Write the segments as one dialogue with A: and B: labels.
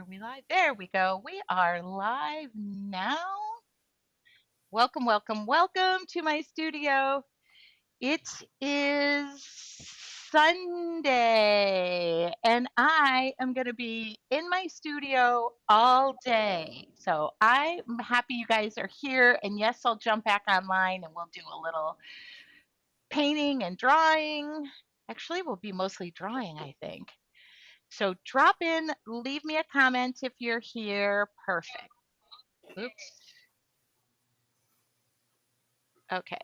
A: Are we live? There we go. We are live now. Welcome, welcome, welcome to my studio. It is Sunday, and I am going to be in my studio all day. So I'm happy you guys are here. And yes, I'll jump back online and we'll do a little painting and drawing. Actually, we'll be mostly drawing, I think. So drop in, leave me a comment if you're here. Perfect. Oops. Okay.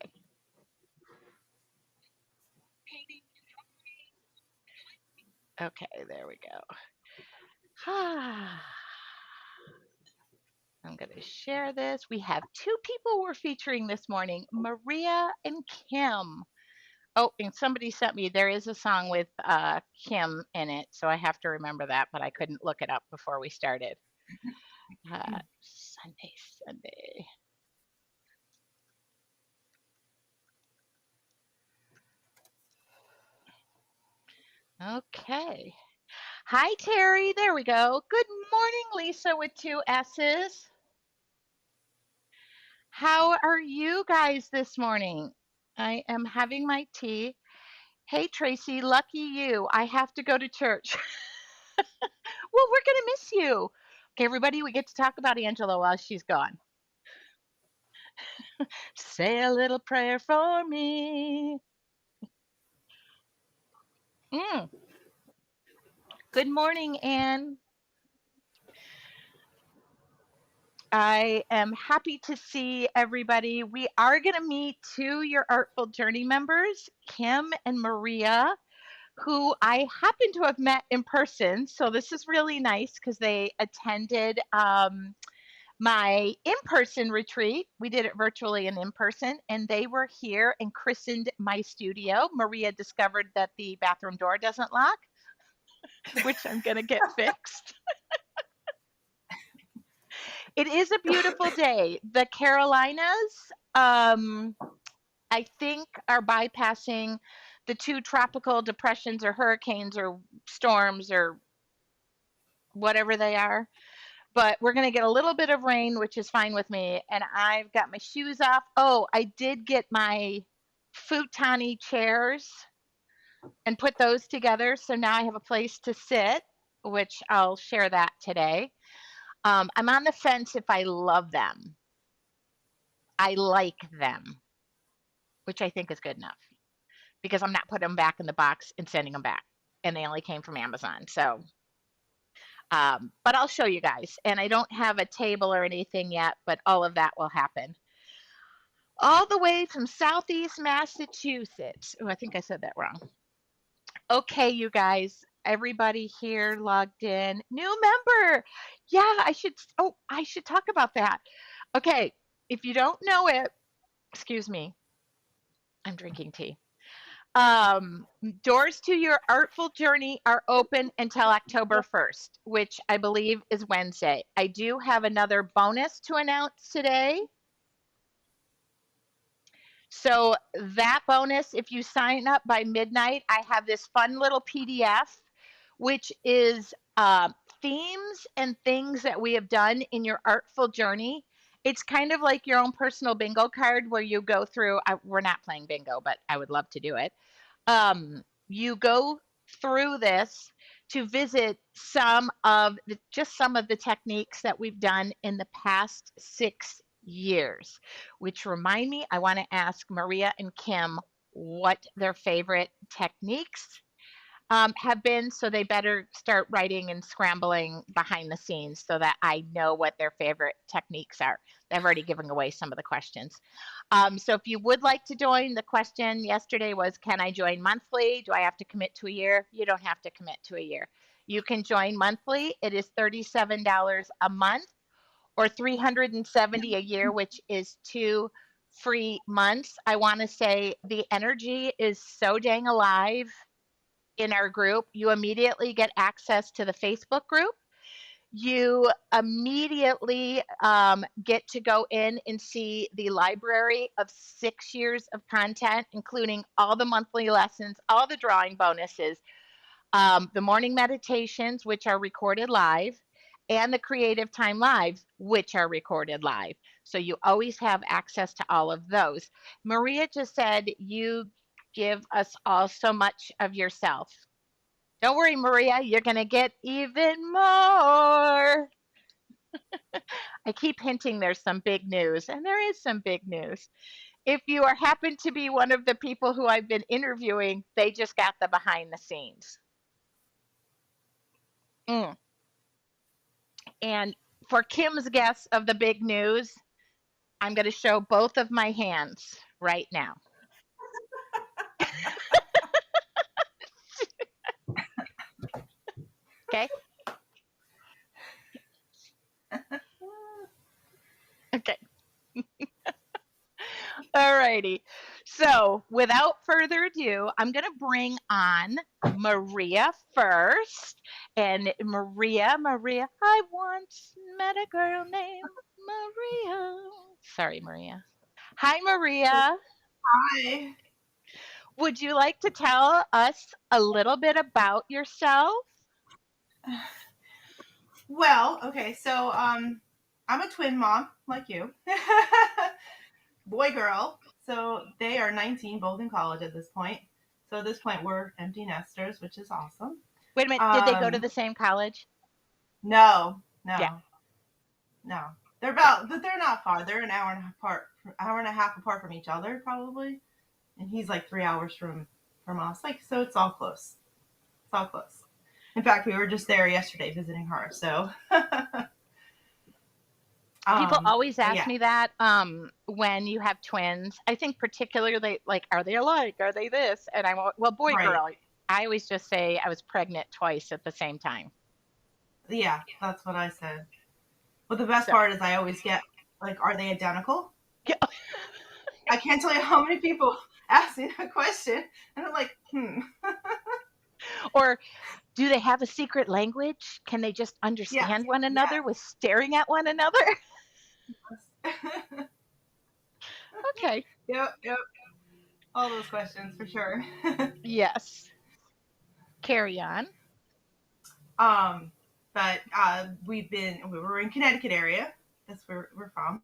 A: Okay, there we go. I'm going to share this. We have two people we're featuring this morning, Maria and Kim. Oh, and somebody sent me, there is a song with Kim in it, so I have to remember that, but I couldn't look it up before we started. Sunday, Sunday. Okay. Hi, Terry. There we go. Good morning, Lisa with two S's. How are you guys this morning? I am having my tea. Hey, Tracy, lucky you. I have to go to church. Well, we're going to miss you. Okay, everybody, we get to talk about Angela while she's gone. Say a little prayer for me. Mm. Good morning, Anne. I am happy to see everybody. We are going to meet your Artful Journey members, Kim and Maria, who I happen to have met in person. So this is really nice because they attended my in-person retreat. We did it virtually and in person, and they were here and christened my studio. Maria discovered that the bathroom door doesn't lock, which I'm going to get fixed. It is a beautiful day. The Carolinas, I think, are bypassing the two tropical depressions or hurricanes or storms or whatever they are. But we're going to get a little bit of rain, which is fine with me. And I've got my shoes off. Oh, I did get my futani chairs and put those together. So now I have a place to sit, which I'll share that today. I'm on the fence if I love them. I like them, which I think is good enough because I'm not putting them back in the box and sending them back. And they only came from Amazon. So, but I'll show you guys. And I don't have a table or anything yet, but all of that will happen. All the way from Southeast Massachusetts. Oh, I think I said that wrong. Okay, you guys, everybody here logged in. New member. Yeah, I should talk about that. Okay, if you don't know it, excuse me, I'm drinking tea. Doors to your Artful Journey are open until October 1st, which I believe is Wednesday. I do have another bonus to announce today. So that bonus, if you sign up by midnight, I have this fun little PDF, which is themes and things that we have done in your Artful Journey. It's kind of like your own personal bingo card where you go through. We're not playing bingo, but I would love to do it. You go through this to visit just some of the techniques that we've done in the past 6 years, which remind me, I want to ask Maria and Kim what their favorite techniques have been, so they better start writing and scrambling behind the scenes so that I know what their favorite techniques are. They've already given away some of the questions. So if you would like to join, the question yesterday was, can I join monthly? Do I have to commit to a year? You don't have to commit to a year. You can join monthly. It is $37 a month or $370 a year, which is 2 free months. I want to say the energy is so dang alive in our group. You immediately get access to the Facebook group. You immediately get to go in and see the library of 6 years of content, including all the monthly lessons, all the drawing bonuses, the morning meditations, which are recorded live, and the Creative Time Lives, which are recorded live. So you always have access to all of those. Maria just said you give us all so much of yourself. Don't worry, Maria, you're going to get even more. I keep hinting there's some big news, and there is some big news. If you are happen to be one of the people who I've been interviewing, they just got the behind the scenes. Mm. And for Kim's guess of the big news, I'm going to show both of my hands right now. Okay. Okay. All righty. So without further ado, I'm going to bring on Maria first. And Maria, I once met a girl named Maria. Sorry, Maria. Hi, Maria.
B: Hi.
A: Would you like to tell us a little bit about yourself?
B: Well, okay, so I'm a twin mom like you. Boy girl. So they are 19, both in college at this point. So at this point we're empty nesters, which is awesome.
A: Wait a minute. Did they go to
B: Um
A: the same college?
B: no,
A: Yeah.
B: no, no. They're not far. They're an hour and a half apart from each other probably. And he's like 3 hours from us. Like so it's all close. It's all close. In fact, we were just there yesterday visiting her. So
A: People always
B: but
A: ask
B: yeah,
A: me that when you have twins. I think particularly like, are they alike? Are they this? And I'm well, boy,
B: right.
A: girl. I always just say I was pregnant twice at the same time.
B: Yeah, that's what I said. But the best
A: So,
B: part is I always get like, are they identical?
A: yeah.
B: I can't tell you how many people ask me that question, and I'm like,
A: Or do they have a secret language? Can they just
B: yes,
A: understand one another
B: yes,
A: with staring at one another? Okay.
B: yep, yep, all those questions for sure.
A: Yes. Carry on.
B: um, but we were in Connecticut area. That's where we're from.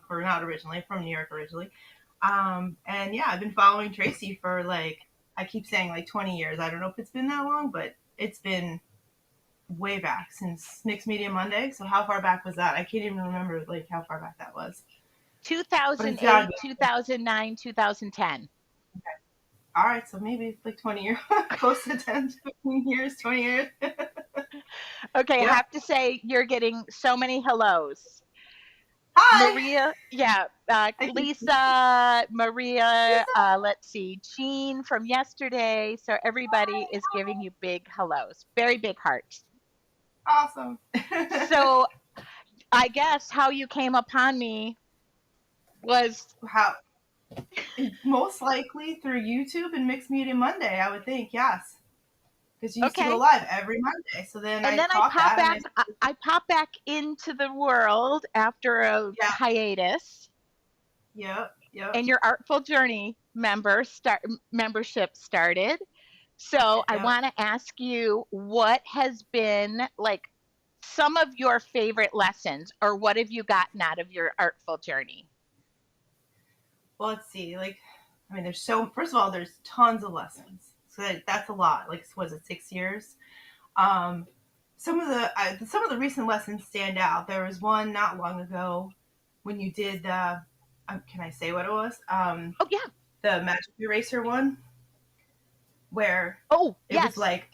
B: We're not originally from New York originally. And yeah, I've been following Tracy for like I keep saying like 20 years. I don't know if it's been that long, but it's been way back since Mixed Media Monday. So how far back was that? I can't even remember like how far back that was. But it's gotta
A: 2008,
B: be
A: 2009, 2010.
B: all right. So maybe like 20 years, close to 10, 15 years, 20 years.
A: Okay, I
B: Yep.
A: have to say you're getting so many hellos.
B: Hi.
A: Maria, yeah,
B: I think
A: Lisa, Maria, let's see, Jean from yesterday. So everybody is giving you big hellos, very big hearts.
B: awesome.
A: So I guess how you came upon me was
B: how most likely through YouTube and Mixed Media Monday, I would think yes, because you used to go
A: okay.
B: live every Monday. So then
A: And
B: I
A: then I
B: caught
A: pop
B: that, and
A: back. I pop back into the world after a
B: yeah,
A: hiatus,
B: yep, yep,
A: and your Artful Journey membership started. So I
B: yep.
A: want to ask you what has been like some of your favorite lessons, or what have you gotten out of your Artful Journey?
B: Well, let's see. Like, I mean, there's so. First of all, there's tons of lessons. So that's a lot. Like, was it 6 years? Um, some of the recent lessons stand out. There was one not long ago when you did. Can I say what it was?
A: Oh yeah.
B: The magic eraser one, where
A: Oh
B: it was
A: yes.
B: like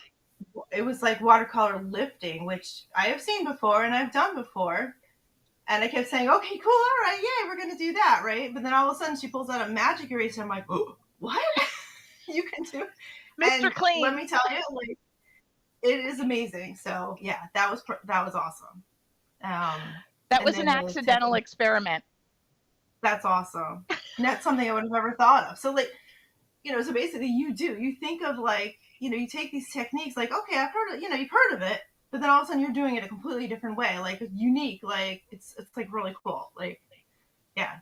B: it was like watercolor lifting, which I have seen before and I've done before. And I kept saying, okay, cool, all right, yay, we're gonna do that, right? But then all of a sudden she pulls out a magic eraser. I'm like, oh, what? You can do it?
A: Mr.
B: And let
A: Clean.
B: me tell you, like, it is amazing. So yeah, that was awesome. Um,
A: That
B: and
A: was an
B: then the
A: accidental
B: technique,
A: experiment.
B: that's awesome. And that's something I would have never thought of. So like, so basically you think of like, you take these techniques like, okay, I've heard of, you've heard of it, but then all of a sudden you're doing it a completely different way, like unique, like it's like really cool. Like, yeah,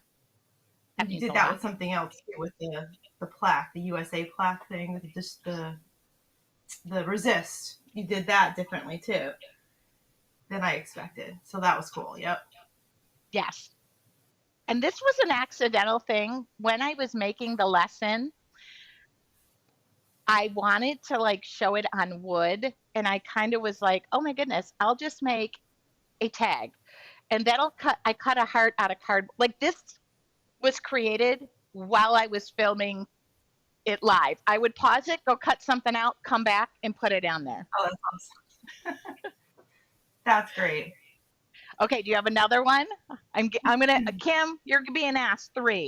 A: That
B: you
A: means
B: did
A: a
B: that
A: lot.
B: with something else too, with the plaque, the USA plaque thing, just the resist. You did that differently too. than I expected. So that was cool. Yep.
A: Yes. And this was an accidental thing. When I was making the lesson, I wanted to like show it on wood, and I kind of was like, "Oh my goodness, I'll just make a tag." And I cut a heart out of card. Like this was created while I was filming it live. I would pause it, go cut something out, come back and put it down there.
B: Oh, that's awesome. That's great.
A: Okay, do you have another one? I'm going to Kim, you're being asked 3.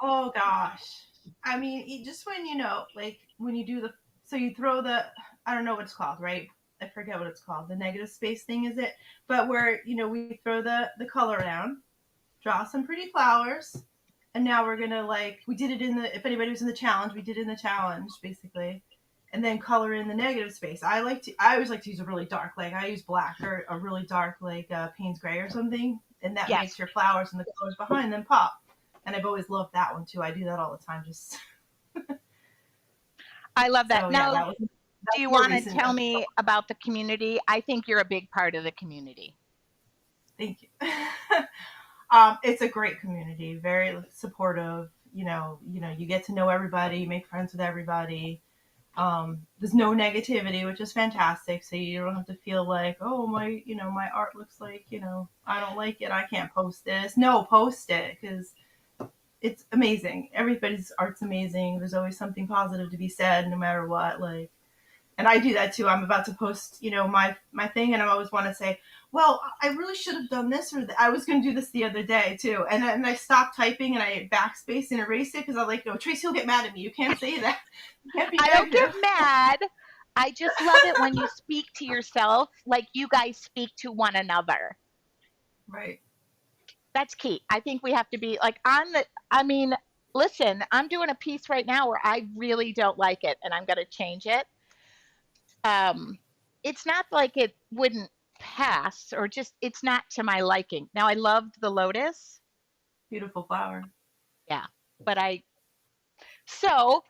B: Oh gosh. I mean, just when like when you do so you throw I don't know what it's called, right? I forget what it's called. The negative space thing, is it? But where we throw the color down, draw some pretty flowers, and now we're gonna we did it if anybody was in the challenge, we did it in the challenge basically, and then color in the negative space. I always like to use a really dark, like I use black or a really dark Payne's gray or something, and that
A: Yes.
B: makes your flowers and the colors behind them pop. And I've always loved that one too. I do that all the time. Just
A: I love that.
B: so yeah,
A: Now,
B: that's
A: do you
B: more
A: want to
B: recent.
A: tell me about the community? I think you're a big part of the community.
B: Thank you. It's a great community, very supportive. You get to know everybody, you make friends with everybody. There's no negativity, which is fantastic. So you don't have to feel like, oh my art looks like I don't like it, I can't post this. No, post it, because it's amazing. Everybody's art's amazing. There's always something positive to be said, no matter what. And I do that too. I'm about to post, my thing, and I always want to say, well, I really should have done this, or I was going to do this the other day too, and I stopped typing and I backspace and erase it because I'm like, no, Tracy will get mad at me. You can't say that. You can't be
A: I don't get
B: negative.
A: mad. I just love it when you speak to yourself like you guys speak to one another.
B: Right.
A: That's key. I think we have to be like I mean, listen, I'm doing a piece right now where I really don't like it and I'm going to change it. Um, it's not like it wouldn't pass, or just it's not to my liking. Now I loved the lotus.
B: Beautiful flower.
A: Yeah. But so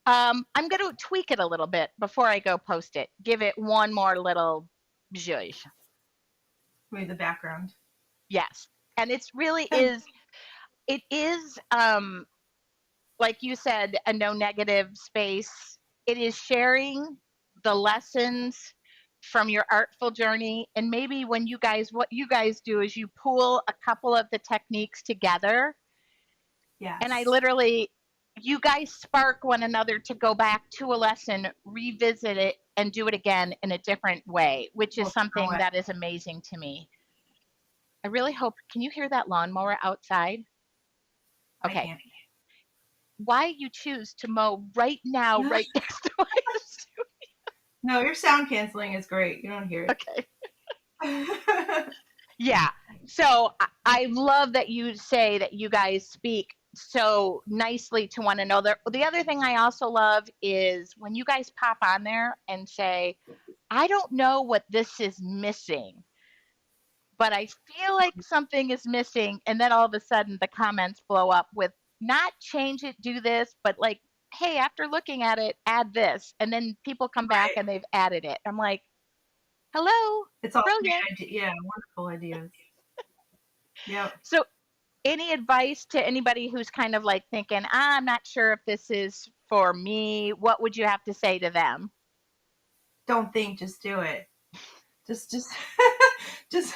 A: I'm going to tweak it a little bit before I go post it. Give it one more little zhuzh.
B: Maybe the background.
A: Yes. And it is like you said, a no negative space. It is sharing the lessons from your artful journey. And maybe what you guys do is you pool a couple of the techniques together. And
B: Yes.
A: you guys spark one another to go back to a lesson, revisit it, and do it again in a different way, which is something that is amazing to me. I really hope, can you hear that lawnmower outside?
B: I
A: Okay.
B: can't.
A: Why you choose to mow right now, right next to my studio?
B: No, your sound canceling is great. You don't hear it.
A: Okay. Yeah. So I love that you say that you guys speak so nicely to one another. The other thing I also love is when you guys pop on there and say, I don't know what this is missing, but I feel like something is missing. And then all of a sudden the comments blow up with not change it, do this, but like, hey, after looking at it, add this. And then people come back
B: Right.
A: and they've added it. I'm like, hello,
B: It's all
A: brilliant.
B: great idea. Yeah, wonderful ideas. Yep.
A: So, any advice to anybody who's kind of like thinking, I'm not sure if this is for me? What would you have to say to them?
B: Don't think, just do it. Just just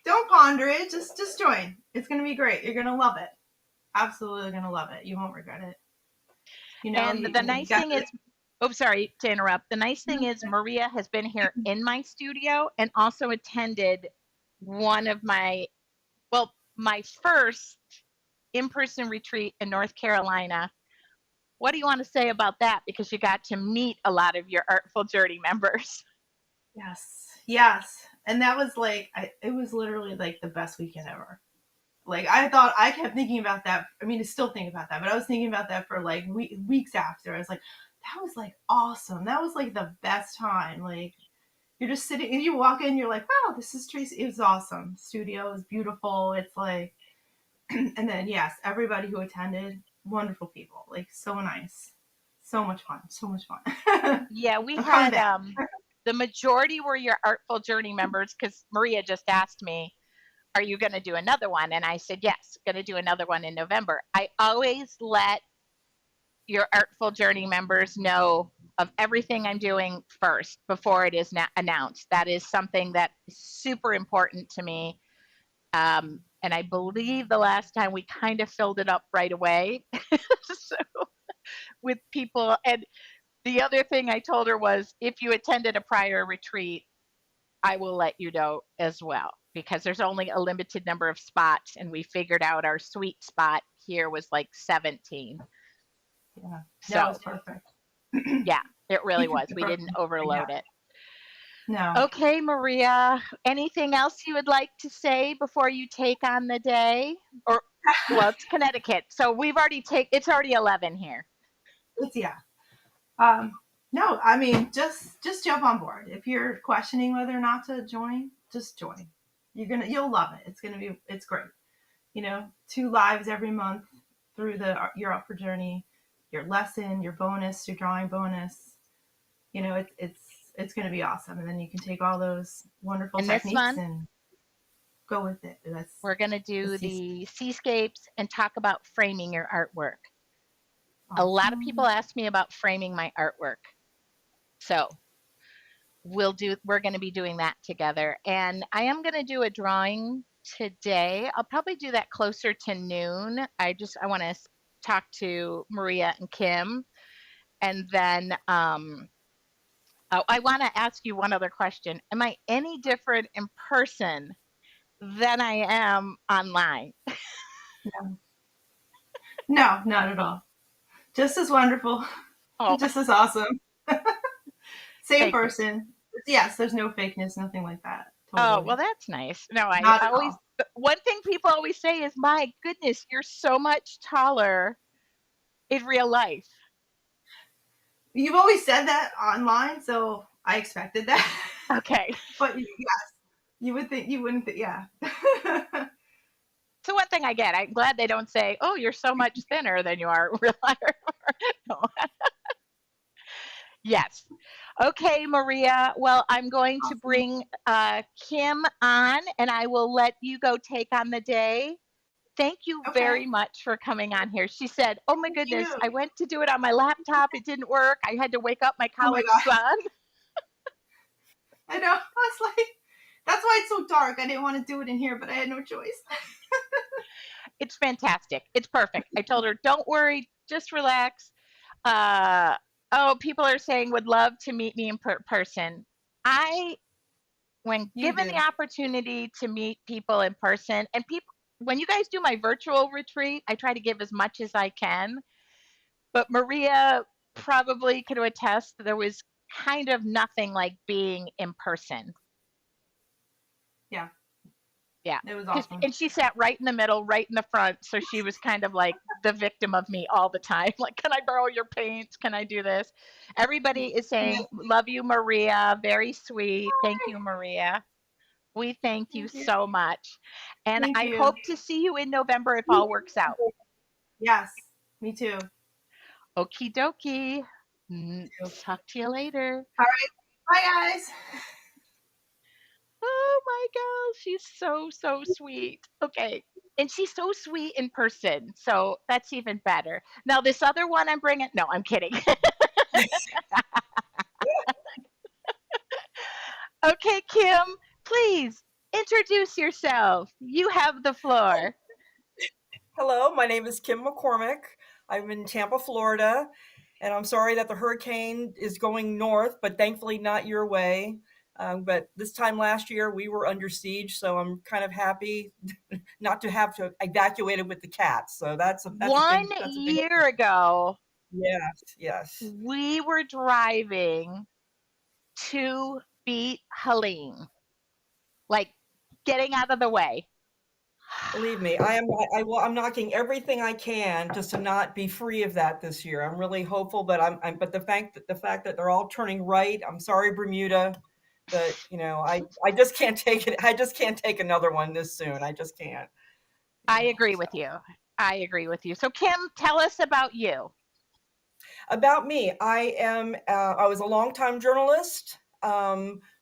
B: don't ponder it. Just join. It's gonna be great. You're gonna love it. Absolutely gonna love it. You won't regret it.
A: And the
B: You
A: nice
B: got
A: thing
B: the
A: is, oh, sorry to interrupt. The nice thing is, Maria has been here in my studio and also attended one of my first in person retreat in North Carolina. What do you want to say about that? Because you got to meet a lot of your Artful Journey members.
B: Yes. And that was it was literally like the best weekend ever. Like I kept thinking about that. I mean, I still think about that, but I was thinking about that for like weeks after. I was like, that was like awesome. That was like the best time. Like you're just sitting and you walk in, you're like, wow, this is Tracy. It was awesome. Studio is beautiful. It's like, and then yes, everybody who attended, wonderful people. Like so nice, so much fun, so much fun.
A: Yeah, we
B: I'm coming
A: had
B: back.
A: The majority were your Artful Journey members because Maria just asked me, are you going to do another one? And I said, yes, going to do another one in November. I always let your Artful Journey members know of everything I'm doing first before it is announced. That is something that is super important to me. And I believe the last time we kind of filled it up right away. So with people. And the other thing I told her was, if you attended a prior retreat, I will let you know as well, because there's only a limited number of spots, and we figured out our sweet spot here was like 17.
B: Yeah.
A: So
B: No, it's perfect.
A: yeah, it really
B: You can
A: was.
B: be
A: We didn't
B: perfect.
A: overload
B: Yeah.
A: it.
B: No.
A: Okay, Maria, anything else you would like to say before you take on the day? Or, well, it's Connecticut, so it's already 11 here.
B: Yeah. Um, no, I mean, just jump on board. If you're questioning whether or not to join, just join. You'll love it. It's great. 2 lives every month through your upper journey, your lesson, your bonus, your drawing bonus. It's gonna be awesome. And then you can take all those wonderful
A: And this
B: techniques
A: month,
B: and go with it.
A: we're going to
B: The
A: do
B: seas-
A: the seascapes and talk about framing your artwork. A lot of people
B: awesome.
A: ask me about framing my artwork. So we're going to be doing that together. And I am going to do a drawing today. I'll probably do that closer to noon. I want to talk to Maria and Kim. And then I want to ask you one other question. Am I any different in person than I am online?
B: No, not at all. Just as wonderful.
A: Oh,
B: Just as awesome. Same
A: thank you.
B: person. Yes, there's no fakeness, nothing like that.
A: Oh,
B: Totally.
A: well, that's nice. No, I
B: Not at
A: always,
B: all.
A: one thing people always say is, my goodness, you're so much taller in real life.
B: You've always said that online, so I expected that.
A: Okay.
B: But yes, you would think you wouldn't. Yeah.
A: So one thing I get, I'm glad they don't say, oh, you're so much thinner than you are in real life. No. Yes. Okay, Maria. Well, I'm going to
B: Awesome.
A: bring Kim on, and I will let you go take on the day. Thank you
B: Okay.
A: very much for coming on here. She said, oh my
B: Thank you.
A: goodness, I went to do it on my laptop. It didn't work. I had to wake up my
B: Oh my
A: college
B: god.
A: son.
B: I know. I was like, that's why it's so dark. I didn't want to do it in here, but I had no choice.
A: It's fantastic. It's perfect. I told her, don't worry, just relax. Uh, oh, people are saying would love to meet me in person. I, when
B: You
A: given
B: do.
A: the opportunity to meet people in person, and people, when you guys do my virtual retreat, I try to give as much as I can. But Maria probably could attest there was kind of nothing like being in person.
B: Yeah.
A: Yeah.
B: It was awesome.
A: And she sat right in the middle, right in the front. So she was kind of like the victim of me all the time. Like, can I borrow your paints? Can I do this? Everybody is saying, love you, Maria. Very sweet. Thank you, Maria. We thank you
B: Thank you.
A: so much. And
B: Thank
A: I
B: you.
A: hope to see you in November if all works out.
B: Yes. Me too.
A: Okie dokie.
B: Too.
A: Talk to you later.
B: All right. Bye, guys.
A: Oh my gosh, she's so, so sweet. Okay. And she's so sweet in person. So that's even better. Now, this other one I'm bringing, no, I'm kidding. Okay, Kim, please introduce yourself. You have the floor.
C: Hello, my name is Kim McCormick. I'm in Tampa, Florida, and I'm sorry that the hurricane is going north, but thankfully not your way. But this time last year, we were under siege, so I'm kind of happy not to have to evacuate it with the cats. So that's a
A: One
C: big that's a big
A: year ago,
C: yes, yes.
A: we were driving to beat Helene, like getting out of the way.
C: Believe me, I'm knocking everything I can just to not be free of that this year. I'm really hopeful, but but the fact that they're all turning right. I'm sorry, Bermuda, but I just can't take it. I just can't take another one this soon. I just can't.
A: I agree
C: So
A: with you. I agree with you. So, Kim, tell us about you.
C: about me, I was a longtime journalist.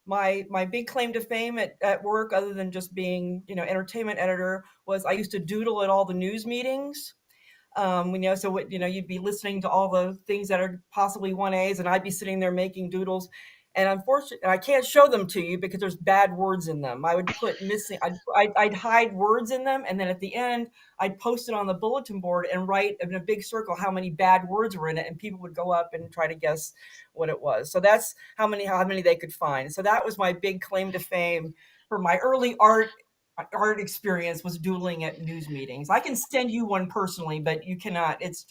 C: My big claim to fame at work, other than just being, entertainment editor, was I used to doodle at all the news meetings. So you'd be listening to all the things that are possibly 1As, and I'd be sitting there making doodles. And unfortunately, I can't show them to you because there's bad words in them. I would put missing, I'd hide words in them. And then at the end, I'd post it on the bulletin board and write in a big circle how many bad words were in it. And people would go up and try to guess what it was. So that's how many they could find. So that was my big claim to fame for my early art experience, was doodling at news meetings. I can send you one personally, but you cannot. It's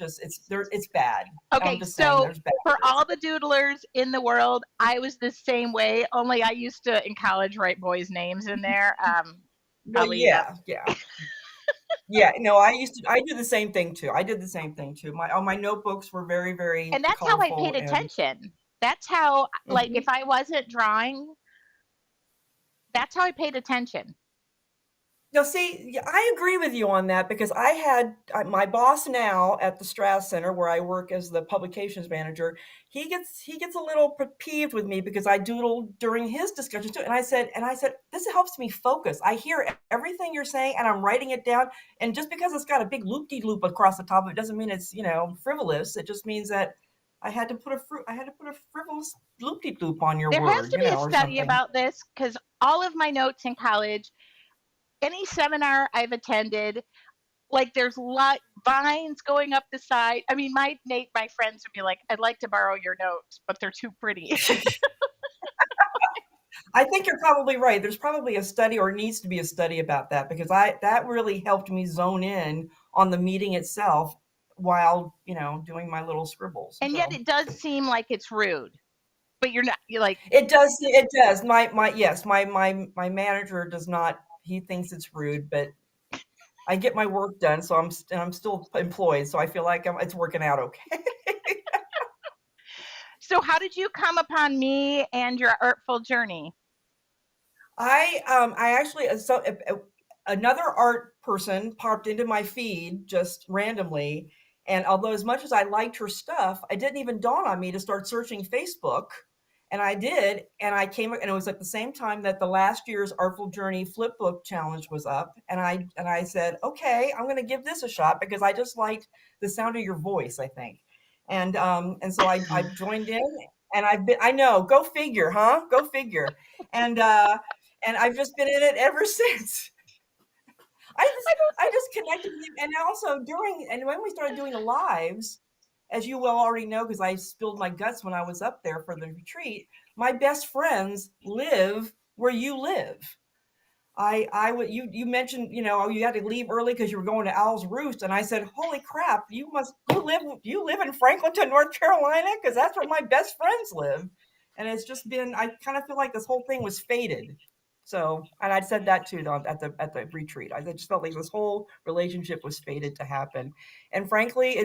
C: bad.
A: Okay,
C: I'm just saying,
A: so
C: there's bad.
A: for all the doodlers in the world, I was the same way. Only I used to in college write boys' names in there.
C: Well,
A: I'll leave it.
C: Yeah. No, I do the same thing too. I did the same thing too. My notebooks were very, very
A: And that's how I
C: colorful.
A: paid attention. That's how, like,
C: Mhm.
A: if I wasn't drawing, that's how I paid attention.
C: No, see, I agree with you on that, because I had my boss now at the Strass Center, where I work as the publications manager. He gets a little peeved with me because I doodle during his discussions too. And I said, this helps me focus. I hear everything you're saying, and I'm writing it down. And just because it's got a big loop-de-loop across the top of it doesn't mean it's frivolous. It just means that I had to put a frivolous loop-de-loop on your
A: There has
C: word,
A: to be a
C: or
A: study
C: something.
A: about this, because all of my notes in college, any seminar I've attended, like there's vines going up the side. I mean, my friends would be like, "I'd like to borrow your notes, but they're too pretty."
C: I think you're probably right. There's probably a study, or needs to be a study, about that, because that really helped me zone in on the meeting itself while, doing my little scribbles.
A: And yet
C: So
A: it does seem like it's rude, but you're like,
C: it does. My manager does not. He thinks it's rude, but I get my work done, so I'm still employed, so I feel like it's working out okay.
A: so how did you come upon me and your artful journey?
C: I actually another art person popped into my feed just randomly, and although as much as I liked her stuff, it didn't even dawn on me to start searching Facebook, and I did, and I came, and it was at the same time that the last year's Artful Journey Flipbook Challenge was up, and I said, okay, I'm going to give this a shot because I just liked the sound of your voice, I think, and so I joined in, and I know, go figure, huh? Go figure, and I've just been in it ever since. I just connected with you, and also when we started doing the lives, as you well already know, because I spilled my guts when I was up there for the retreat. My best friends live where you live. You mentioned, you had to leave early because you were going to Owl's Roost, and I said, holy crap, you live in Franklinton, North Carolina, because that's where my best friends live. And it's just been, I kind of feel like this whole thing was fated. So, and I said that too at the retreat. I just felt like this whole relationship was fated to happen. And frankly,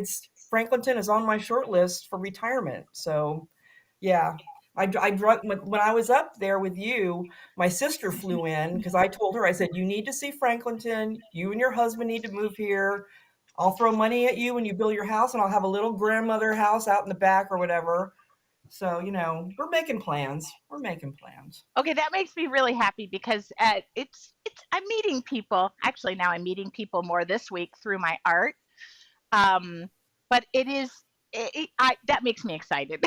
C: Franklinton is on my short list for retirement. So, yeah, when I was up there with you, my sister flew in because I told her, I said, you need to see Franklinton. You and your husband need to move here. I'll throw money at you when you build your house, and I'll have a little grandmother house out in the back or whatever. So, we're making plans.
A: Okay, that makes me really happy because it's I'm meeting people. Actually, now I'm meeting people more this week through my art. But that makes me excited.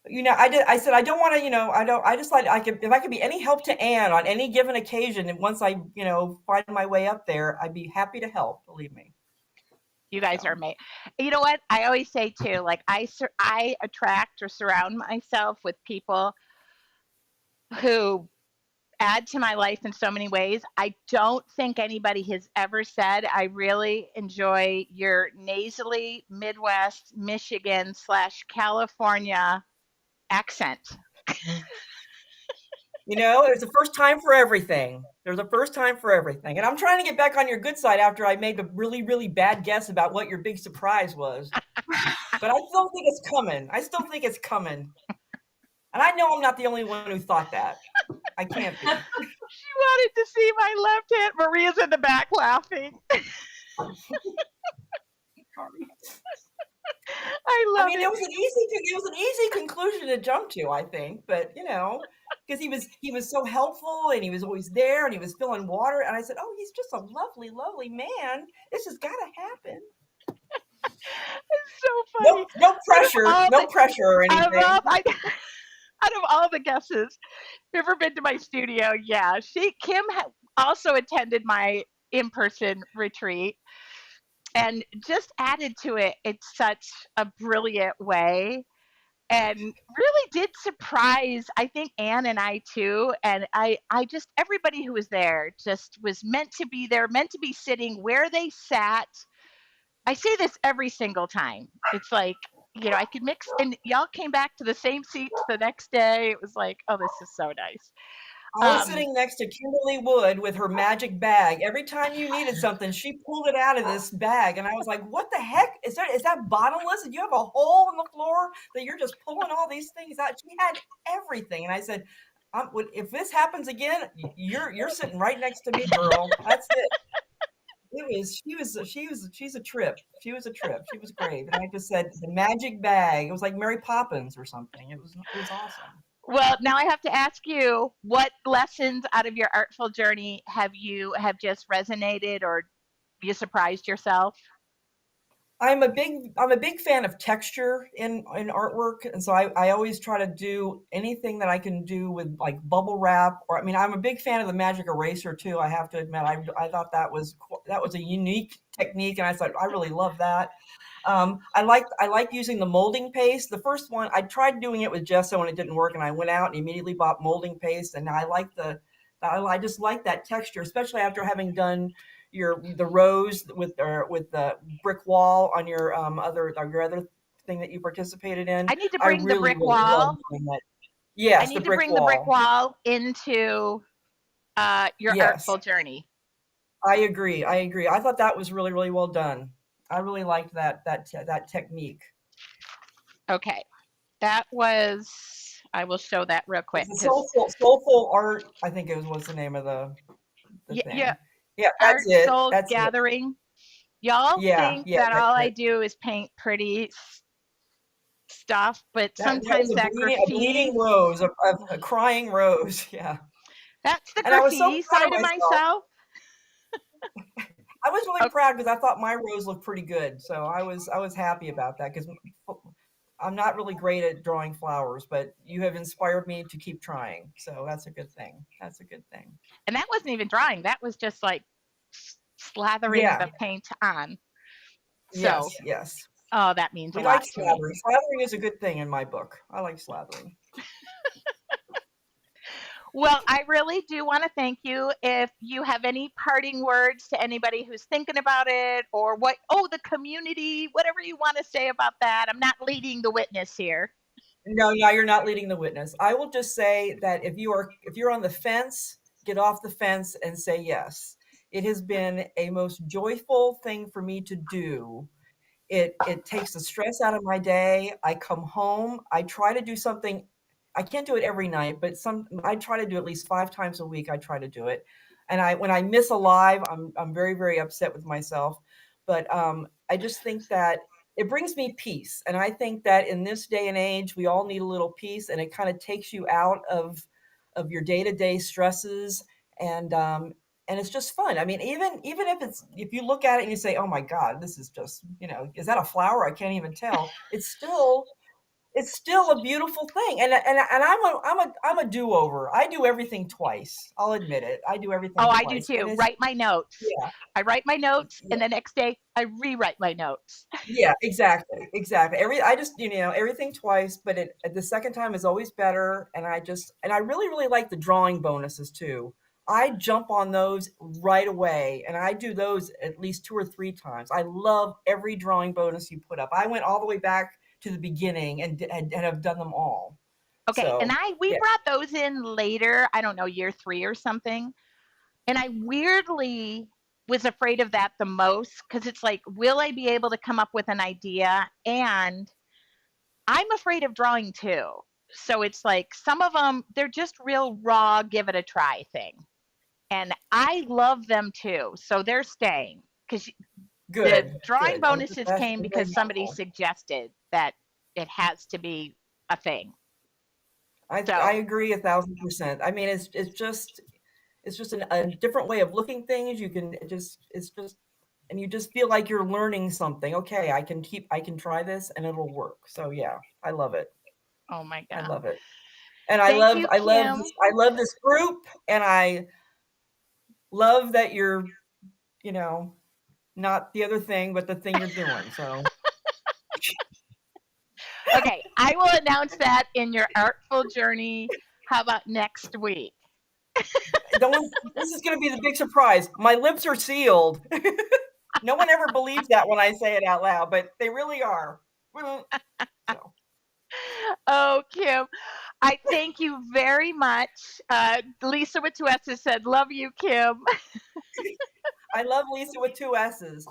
C: I said, I don't want to, I just like, if I could be any help to Anne on any given occasion, and once I, find my way up there, I'd be happy to help, believe me.
A: You guys are made. You know what? I always say too, like I attract or surround myself with people who add to my life in so many ways. I don't think anybody has ever said, I really enjoy your nasally Midwest Michigan / California accent.
C: There's a first time for everything. And I'm trying to get back on your good side after I made a really, really bad guess about what your big surprise was. But I still think it's coming. And I know I'm not the only one who thought that. I can't be.
A: She wanted to see my left hand. Maria's in the back laughing. I
C: I
A: love
C: mean,
A: it.
C: it was an easy conclusion to jump to, I think, but because he was so helpful and he was always there and he was filling water, and I said, "Oh, he's just a lovely, lovely man. This has got to happen."
A: It's so
C: No,
A: funny.
C: no
A: Out of
C: pressure,
A: all
C: no
A: the
C: pressure or
A: out of all,
C: anything.
A: out of all the guesses ever been to my studio, yeah, Kim also attended my in-person retreat and just added to it in such a brilliant way, and really did surprise, I think, Anne and I too. And I just, everybody who was there just was meant to be there, meant to be sitting where they sat. I say this every single time. It's like, I could mix, and y'all came back to the same seats the next day. It was like, oh, this is so nice.
C: I was sitting next to Kimberly Wood with her magic bag. Every time you needed something, she pulled it out of this bag, and I was like, "What the heck is that? Is that bottomless? And you have a hole in the floor that you're just pulling all these things out?" She had everything, and I said, "If this happens again, you're sitting right next to me, girl. That's it." She's a trip. She was a trip. She was great, and I just said the magic bag. It was like Mary Poppins or something. It was awesome.
A: Well, now I have to ask you, what lessons out of your artful journey have just resonated, or you surprised yourself?
C: I'm a big fan of texture in artwork, and so I always try to do anything that I can do with like bubble wrap, or I mean I'm a big fan of the magic eraser too. I have to admit I thought that was a unique technique, and I thought I really love that. I like using the molding paste. The first one I tried doing it with gesso and it didn't work, and I went out and immediately bought molding paste, and I just like that texture, especially after having done the rose with the brick wall on your other thing that you participated in.
A: I need to
C: I
A: bring the
C: really
A: brick
C: really love
A: wall.
C: doing that.
A: I
C: Yes, the
A: need to
C: brick
A: bring the brick
C: wall.
A: wall into your
C: Yes,
A: artful journey.
C: I agree. I agree. I thought that was really really well done. I really liked that technique.
A: Okay, that was. I will show that real quick
C: It's the
A: because
C: soulful art. I think it was the name of the
A: yeah,
C: thing. Yeah, that's
A: Art
C: it.
A: Soul
C: That's it.
A: Gathering. Y'all
C: Yeah,
A: think
C: yeah,
A: that
C: that's
A: all I
C: it.
A: do is paint pretty stuff, but
C: That was
A: sometimes that
C: a bleeding
A: graffiti,
C: rose, a crying rose. Yeah,
A: that's the
C: and I was so
A: graffiti
C: proud of
A: side of
C: myself.
A: myself.
C: I was really
A: Oh,
C: proud because I thought my rose looked pretty good, so I was happy about that because I'm not really great at drawing flowers, but you have inspired me to keep trying, so that's a good thing. That's a good thing.
A: and that wasn't even drawing. That was just like slathering
C: Yeah.
A: the paint on. So,
C: Yes. Yes.
A: oh, that means a
C: We like
A: lot to me.
C: slathering. Slathering is a good thing in my book. I like slathering.
A: Well, I really do want to thank you. If you have any parting words to anybody who's thinking about it, or the community, whatever you want to say about that. I'm not leading the witness here.
C: No, no, you're not leading the witness. I will just say that if you're on the fence, get off the fence and say yes. It has been a most joyful thing for me to do. It takes the stress out of my day. I come home, I try to do something. I can't do it every night, but I try to do at least 5 times a week. I try to do it. And when I miss a live, I'm very very upset with myself. But I just think that it brings me peace. And I think that in this day and age, we all need a little peace, and it kind of takes you out of your day-to-day stresses, and and it's just fun. I mean, even if you look at it and you say, "Oh my God, this is just, is that a flower? I can't even tell." It's still a beautiful thing. And I'm a do-over. I do everything twice. I'll admit it. I do
A: Oh,
C: everything
A: I do
C: twice. And
A: too.
C: it's
A: Write my notes.
C: yeah,
A: I write my notes,
C: yeah,
A: and the next day I rewrite my notes.
C: yeah, exactly. Exactly. I just, everything twice, but the second time is always better. And I really, really like the drawing bonuses too. I jump on those right away, and I do those at least 2 or 3 times. I love every drawing bonus you put up. I went all the way back to the beginning and have done them all.
A: Okay, and
C: So
A: we
C: yeah,
A: brought those in later. I don't know, year 3 or something. And I weirdly was afraid of that the most because it's like, will I be able to come up with an idea? And I'm afraid of drawing too. So it's like some of them, they're just real raw, give it a try thing. And I love them too. So they're staying because The
C: Good,
A: drawing
C: good.
A: bonuses
C: That's
A: came
C: very
A: because somebody
C: helpful.
A: suggested that it has to be a thing.
C: I
A: So,
C: agree 1,000%. I mean, it's just a different way of looking things. You can it's just and you just feel like you're learning something. Okay, I can try this and it'll work. So yeah, I love it.
A: oh my
C: I
A: God.
C: love it. And
A: Thank you, Kim.
C: I love this group and I love that you're, you know, not the other thing, but the thing you're doing. So
A: Okay, I will announce that in your artful journey. How about next week?
C: don't this is gonna be the big surprise. My lips are sealed. No one ever believes that when I say it out loud, but they really are. So
A: Oh, Kim, I thank you very much. Lisa with two S's said, "Love you, Kim."
C: I love Lisa with two S's.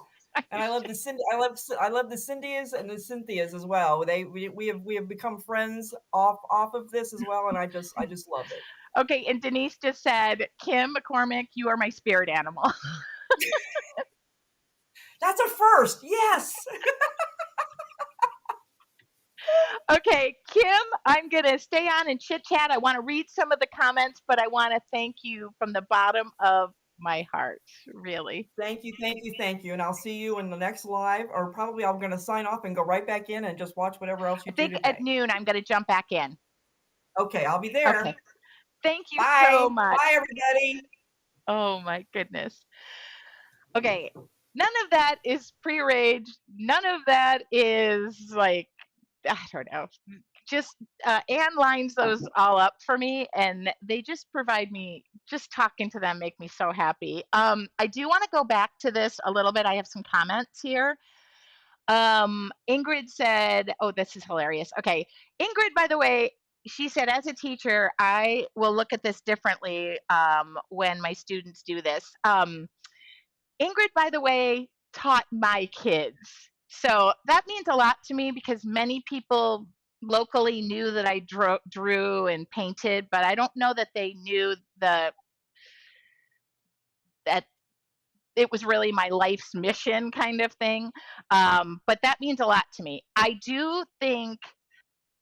C: And I love the I love the Cindy's and the Cynthia's as well. We have become friends off of this as well, and I just love it.
A: Okay, and Denise just said, "Kim McCormick, you are my spirit animal."
C: That's a first. Yes.
A: Okay, Kim, I'm going to stay on and chit chat. I want to read some of the comments, but I want to thank you from the bottom of my heart, really.
C: Thank you, thank you, thank you. And I'll see you in the next live, or probably I'm going to sign off and go right back in and just watch whatever else
A: I
C: you do
A: think at
C: today.
A: noon I'm going to jump back in.
C: Okay, I'll be there.
A: Okay. Thank you
C: Bye.
A: so much.
C: Bye, everybody.
A: Oh my goodness. Okay. None of that is prearranged. None of that is like, I don't know. Just Anne lines those all up for me, and they just provide me. Just talking to them make me so happy. I do want to go back to this a little bit. I have some comments here. Ingrid said, "Oh, this is hilarious." Okay, Ingrid, by the way, she said, as a teacher, I will look at this differently when my students do this. Ingrid, by the way, taught my kids. So that means a lot to me because many people locally knew that I drew and painted, but I don't know that they knew that it was really my life's mission kind of thing. But that means a lot to me. I do think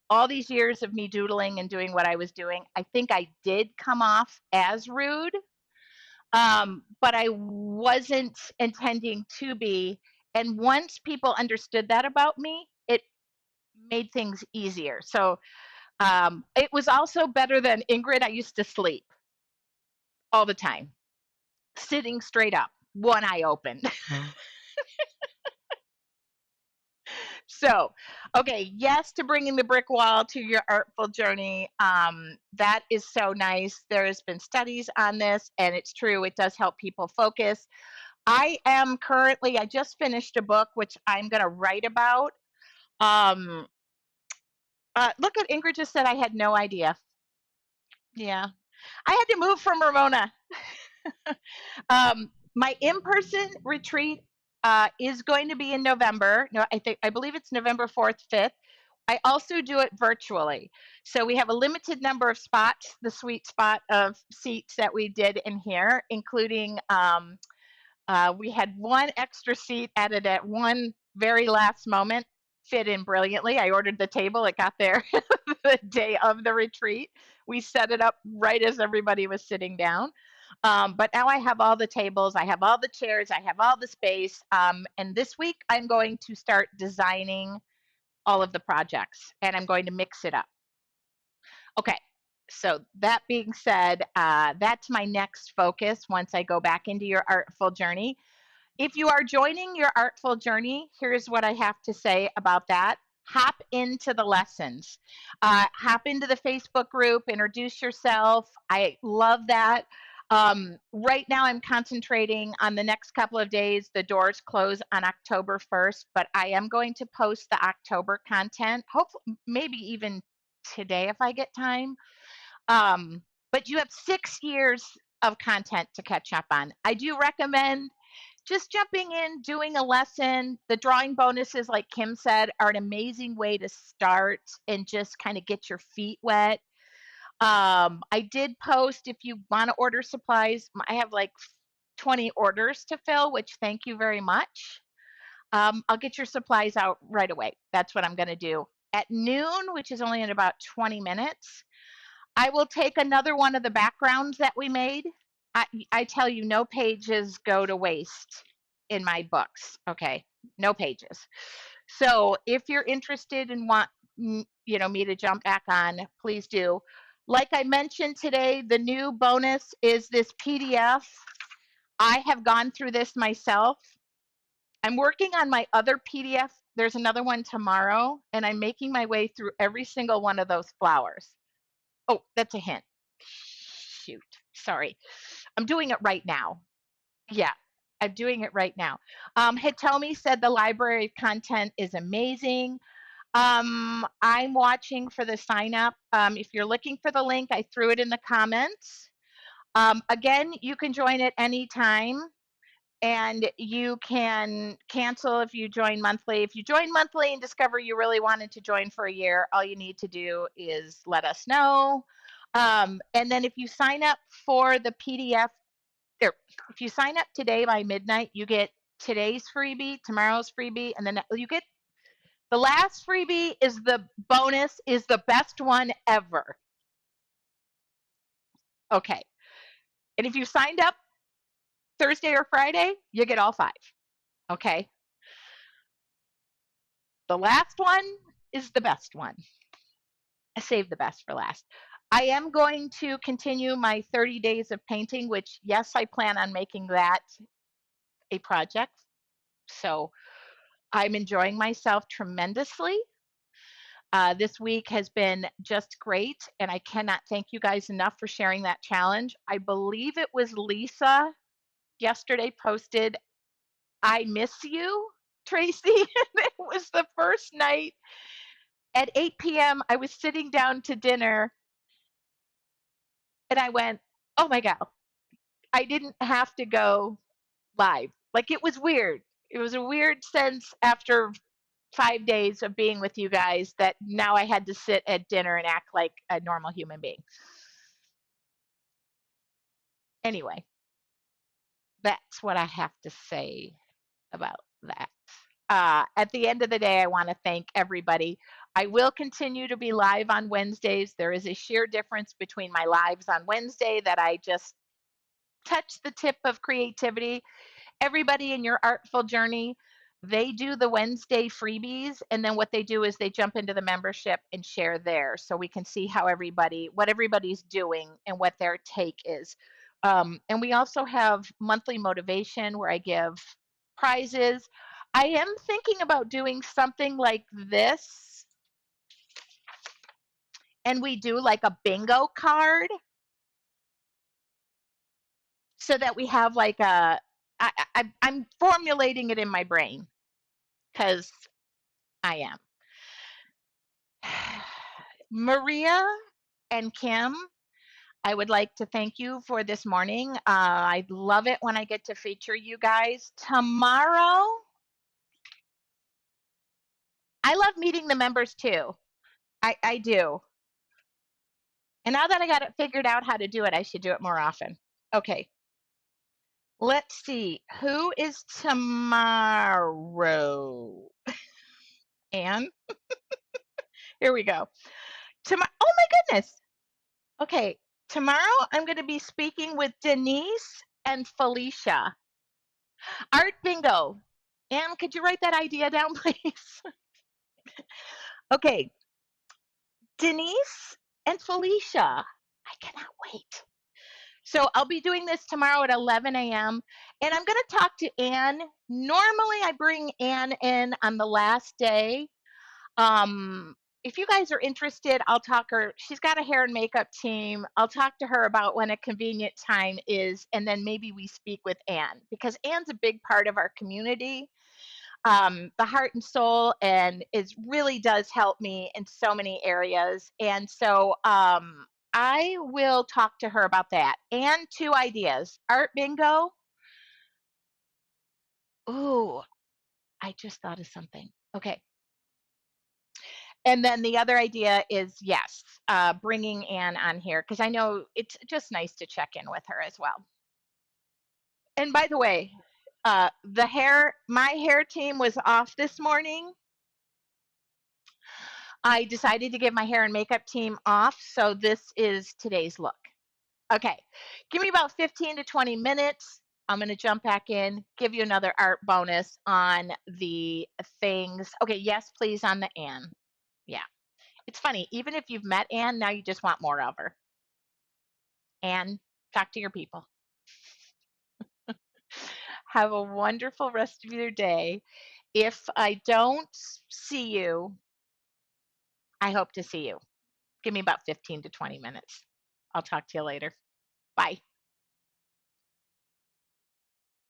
A: all these years of me doodling and doing what I was doing, I think I did come off as rude, but I wasn't intending to be. And once people understood that about me, it made things easier. So it was also better than Ingrid. I used to sleep all the time, sitting straight up, one eye open. So, okay, yes to bringing the brick wall to your artful journey. That is so nice. There has been studies on this, and it's true. It does help people focus. I just finished a book which I'm going to write about. Um, Look at Ingrid just said I had no idea. Yeah, I had to move from Ramona. My in-person retreat is going to be in November. No, I believe it's November 4th, 5th. I also do it virtually. So we have a limited number of spots, the sweet spot of seats that we did in here, including we had one extra seat added at one very last moment, fit in brilliantly. I ordered the table, it got there the day of the retreat. We set it up right as everybody was sitting down. But now I have all the tables, I have all the chairs, I have all the space. And this week I'm going to start designing all of the projects and I'm going to mix it up. Okay. So that being said, that's my next focus once I go back into your artful journey. If you are joining your artful journey, here's what I have to say about that. Hop into the lessons. Hop into the Facebook group, introduce yourself. I love that. Right now, I'm concentrating on the next couple of days. The doors close on October 1st, but I am going to post the October content, hopefully, maybe even today if I get time. But you have 6 years of content to catch up on. I do recommend just jumping in, doing a lesson. The drawing bonuses, like Kim said, are an amazing way to start and just kind of get your feet wet. I did post if you want to order supplies. I have like 20 orders to fill, which thank you very much. I'll get your supplies out right away. That's what I'm going to do. At noon, which is only in about 20 minutes, I will take another one of the backgrounds that we made. I tell you, no pages go to waste in my books. Okay, no pages. So if you're interested and want me to jump back on, please do. Like I mentioned today, the new bonus is this PDF. I have gone through this myself. I'm working on my other PDF. There's another one tomorrow, and I'm making my way through every single one of those flowers. Oh, that's a hint. Shoot. Sorry. I'm doing it right now. Yeah, I'm doing it right now. Hitomi said the library content is amazing. I'm watching for the sign up. If you're looking for the link, I threw it in the comments. Again, you can join at any time, and you can cancel if you join monthly. If you join monthly and discover you really wanted to join for a year, all you need to do is let us know. And then if you sign up for the PDF, or if you sign up today by midnight, you get today's freebie, tomorrow's freebie, and then you get the last freebie is the bonus, is the best one ever. Okay. And if you signed up Thursday or Friday, you get all 5. Okay. The last one is the best one. I saved the best for last. I am going to continue my 30 days of painting, which, yes, I plan on making that a project. So I'm enjoying myself tremendously. This week has been just great, and I cannot thank you guys enough for sharing that challenge. I believe it was Lisa yesterday posted, I miss you, Tracy. It was the first night at 8 p.m. I was sitting down to dinner and I went, oh my God, I didn't have to go live. Like, it was weird. It was a weird sense after 5 days of being with you guys that now I had to sit at dinner and act like a normal human being. Anyway, that's what I have to say about that. At the end of the day, I want to thank everybody. I will continue to be live on Wednesdays. There is a sheer difference between my lives on Wednesday that I just touch the tip of creativity. Everybody in your artful journey, they do the Wednesday freebies, and then what they do is they jump into the membership and share there, so we can see what everybody's doing and what their take is. And we also have monthly motivation where I give prizes. I am thinking about doing something like this, and we do like a bingo card so that we have like I'm formulating it in my brain because I am. Maria and Kim, I would like to thank you for this morning. I love it when I get to feature you guys. Tomorrow, I love meeting the members too. I do. And now that I got it figured out how to do it, I should do it more often. Okay. Let's see. Who is tomorrow? Anne? Here we go. Tomorrow. Oh my goodness. Okay. Tomorrow I'm going to be speaking with Denise and Felicia. Art bingo. Anne, could you write that idea down, please? Okay. Denise and Felicia. I cannot wait. So I'll be doing this tomorrow at 11 a.m. And I'm going to talk to Anne. Normally, I bring Anne in on the last day. If you guys are interested, I'll talk her. She's got a hair and makeup team. I'll talk to her about when a convenient time is, and then maybe we speak with Anne because Anne's a big part of our community, the heart and soul, and it really does help me in so many areas. And so I will talk to her about that. And 2 ideas. Art bingo. Ooh, I just thought of something. Okay. And then the other idea is, yes, bringing Anne on here because I know it's just nice to check in with her as well. And by the way, My hair team was off this morning. I decided to give my hair and makeup team off, so this is today's look. Okay, give me about 15 to 20 minutes. I'm going to jump back in, give you another art bonus on the things. Okay, yes, please, on the Anne. Yeah, it's funny. Even if you've met Anne, now you just want more of her. Anne, talk to your people. Have a wonderful rest of your day. If I don't see you, I hope to see you. Give me about 15 to 20 minutes. I'll talk to you later. Bye.